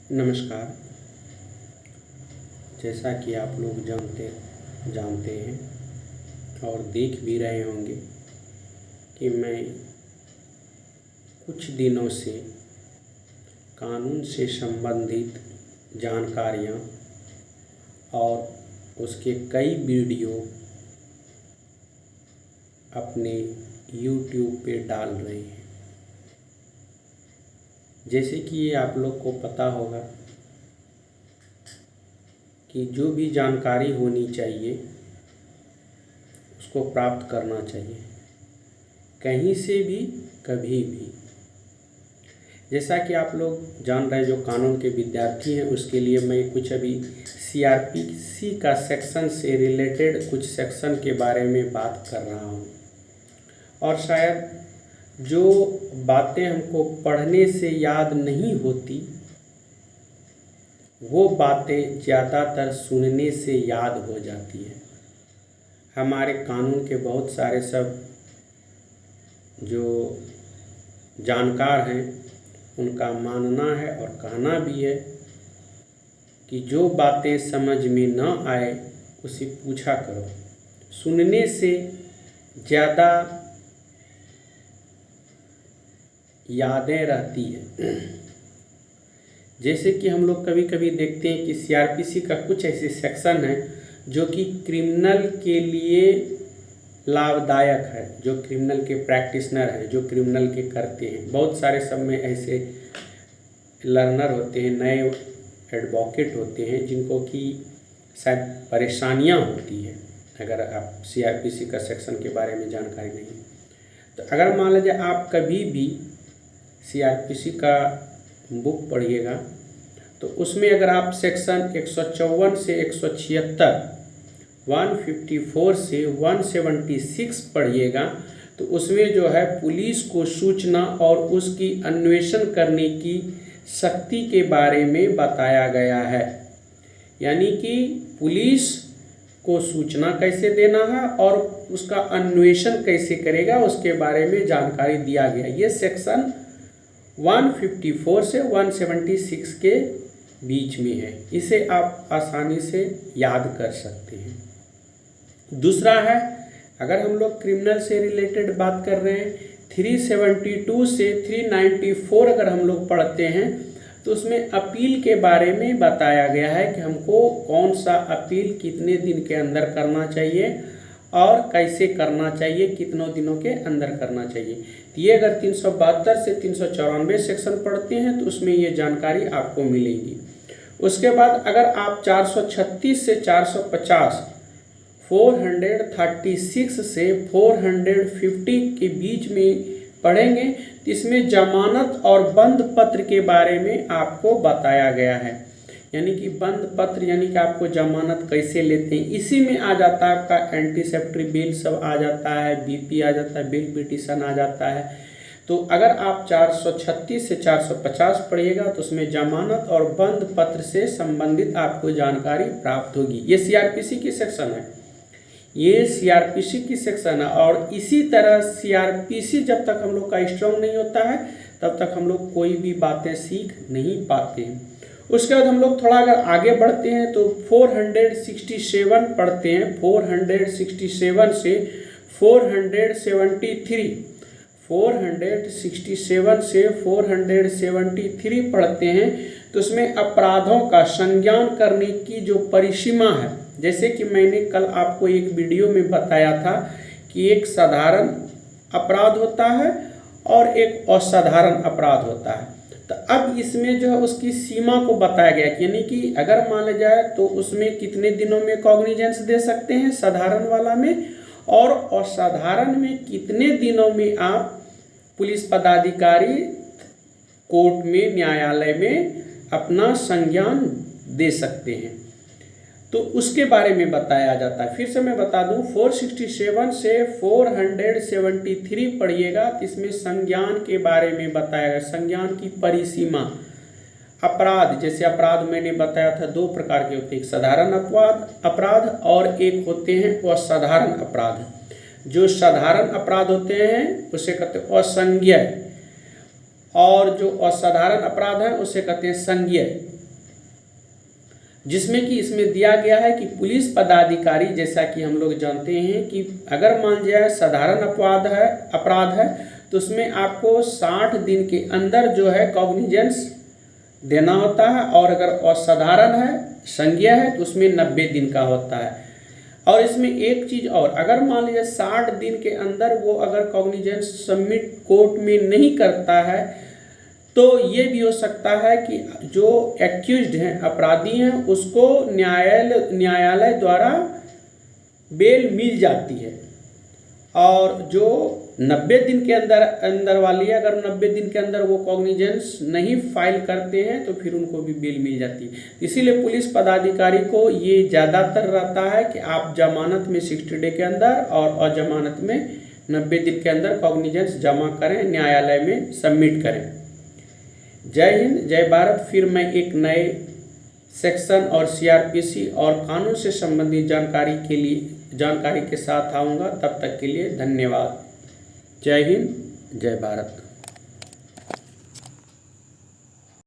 नमस्कार। जैसा कि आप लोग जानते हैं और देख भी रहे होंगे कि मैं कुछ दिनों से कानून से संबंधित जानकारियाँ और उसके कई वीडियो अपने YouTube पे डाल रहे हैं। जैसे कि आप लोग को पता होगा कि जो भी जानकारी होनी चाहिए उसको प्राप्त करना चाहिए, कहीं से भी कभी भी। जैसा कि आप लोग जान रहे हैं, जो कानून के विद्यार्थी हैं उसके लिए मैं कुछ अभी CRPC का सेक्शन से रिलेटेड कुछ सेक्शन के बारे में बात कर रहा हूँ। और शायद जो बातें हमको पढ़ने से याद नहीं होती वो बातें ज़्यादातर सुनने से याद हो जाती है। हमारे कानून के बहुत सारे सब जो जानकार हैं उनका मानना है और कहना भी है कि जो बातें समझ में न आए उसे पूछा करो, सुनने से ज़्यादा यादें रहती है। जैसे कि हम लोग कभी कभी देखते हैं कि CRPC का कुछ ऐसे सेक्शन है जो कि क्रिमिनल के लिए लाभदायक है, जो क्रिमिनल के प्रैक्टिशनर हैं, जो क्रिमिनल के करते हैं। बहुत सारे सब में ऐसे लर्नर होते हैं, नए एडवोकेट होते हैं जिनको कि शायद परेशानियां होती है। अगर आप CRPC का सेक्शन के बारे में जानकारी नहीं, तो अगर मान लीजिए आप कभी भी CRPC का बुक पढ़िएगा तो उसमें अगर आप सेक्शन 154 से 176, 154 से 176 पढ़िएगा तो उसमें जो है पुलिस को सूचना और उसकी अन्वेषण करने की शक्ति के बारे में बताया गया है। यानी कि पुलिस को सूचना कैसे देना है और उसका अन्वेषण कैसे करेगा उसके बारे में जानकारी दिया गया। ये सेक्शन 154 से 176 के बीच में है। इसे आप आसानी से याद कर सकते हैं। दूसरा है, अगर हम लोग क्रिमिनल से रिलेटेड बात कर रहे हैं, 372 से 394 अगर हम लोग पढ़ते हैं तो उसमें अपील के बारे में बताया गया है कि हमको कौन सा अपील कितने दिन के अंदर करना चाहिए और कैसे करना चाहिए, कितनों दिनों के अंदर करना चाहिए। तो ये अगर 372 से 394 सेक्शन पढ़ते हैं तो उसमें ये जानकारी आपको मिलेगी। उसके बाद अगर आप 436 से 450, 436 से 450 के बीच में पढ़ेंगे तो इसमें जमानत और बंद पत्र के बारे में आपको बताया गया है। यानी कि बंद पत्र यानी कि आपको जमानत कैसे लेते हैं। इसी में आ जाता है आपका एंटीसेप्टरी बिल सब आ जाता है, BP आ जाता है, बिल पिटीशन आ जाता है। तो अगर आप 436 से 450 पढ़िएगा तो उसमें जमानत और बंद पत्र से संबंधित आपको जानकारी प्राप्त होगी। ये CRPC की सेक्शन है, ये CRPC की सेक्शन है। और इसी तरह CRPC जब तक हम लोग का स्ट्रॉन्ग नहीं होता है तब तक हम लोग कोई भी बातें सीख नहीं पाते हैं। उसके बाद हम लोग थोड़ा अगर आगे बढ़ते हैं तो 467 पढ़ते हैं। 467 से 473, 467 से 473 पढ़ते हैं तो उसमें अपराधों का संज्ञान करने की जो परिसीमा है, जैसे कि मैंने कल आपको एक वीडियो में बताया था कि एक साधारण अपराध होता है और एक असाधारण अपराध होता है। तो अब इसमें जो है उसकी सीमा को बताया गया कि यानी कि अगर मान लिया जाए तो उसमें कितने दिनों में कॉग्निजेंस दे सकते हैं साधारण वाला में, और असाधारण में कितने दिनों में आप पुलिस पदाधिकारी कोर्ट में, न्यायालय में अपना संज्ञान दे सकते हैं। तो उसके बारे में बताया जाता है। फिर से मैं बता दूं, 467 से 473 पढ़िएगा तो इसमें संज्ञान के बारे में बताया गया, संज्ञान की परिसीमा। अपराध, जैसे अपराध मैंने बताया था दो प्रकार के होते हैं, एक साधारण अपराध और एक होते हैं असाधारण अपराध। जो साधारण अपराध होते हैं उसे कहते हैं असंज्ञेय, और जो असाधारण अपराध है उसे कहते हैं संज्ञेय। जिसमें कि इसमें दिया गया है कि पुलिस पदाधिकारी, जैसा कि हम लोग जानते हैं कि अगर मान जाए साधारण अपराध है तो उसमें आपको 60 दिन के अंदर जो है कॉग्निजेंस देना होता है, और अगर असाधारण है, संज्ञेय है, तो उसमें 90 दिन का होता है। और इसमें एक चीज़ और, अगर मान लीजिए 60 दिन के अंदर वो अगर कॉग्निजेंस सबमिट कोर्ट में नहीं करता है तो ये भी हो सकता है कि जो एक्यूज्ड हैं, अपराधी हैं, उसको न्यायालय द्वारा बेल मिल जाती है। और जो 90 दिन के अंदर वाली है, अगर 90 दिन के अंदर वो कॉग्निजेंस नहीं फाइल करते हैं तो फिर उनको भी बेल मिल जाती है। इसीलिए पुलिस पदाधिकारी को ये ज़्यादातर रहता है कि आप जमानत में 60 डे के अंदर और अजमानत में 90 दिन के अंदर कॉग्निजेंस जमा करें, न्यायालय में सबमिट करें। जय हिंद, जय भारत। फिर मैं एक नए सेक्शन और सीआरपीसी और कानून से संबंधित जानकारी के साथ आऊँगा। तब तक के लिए धन्यवाद। जय हिंद, जय भारत।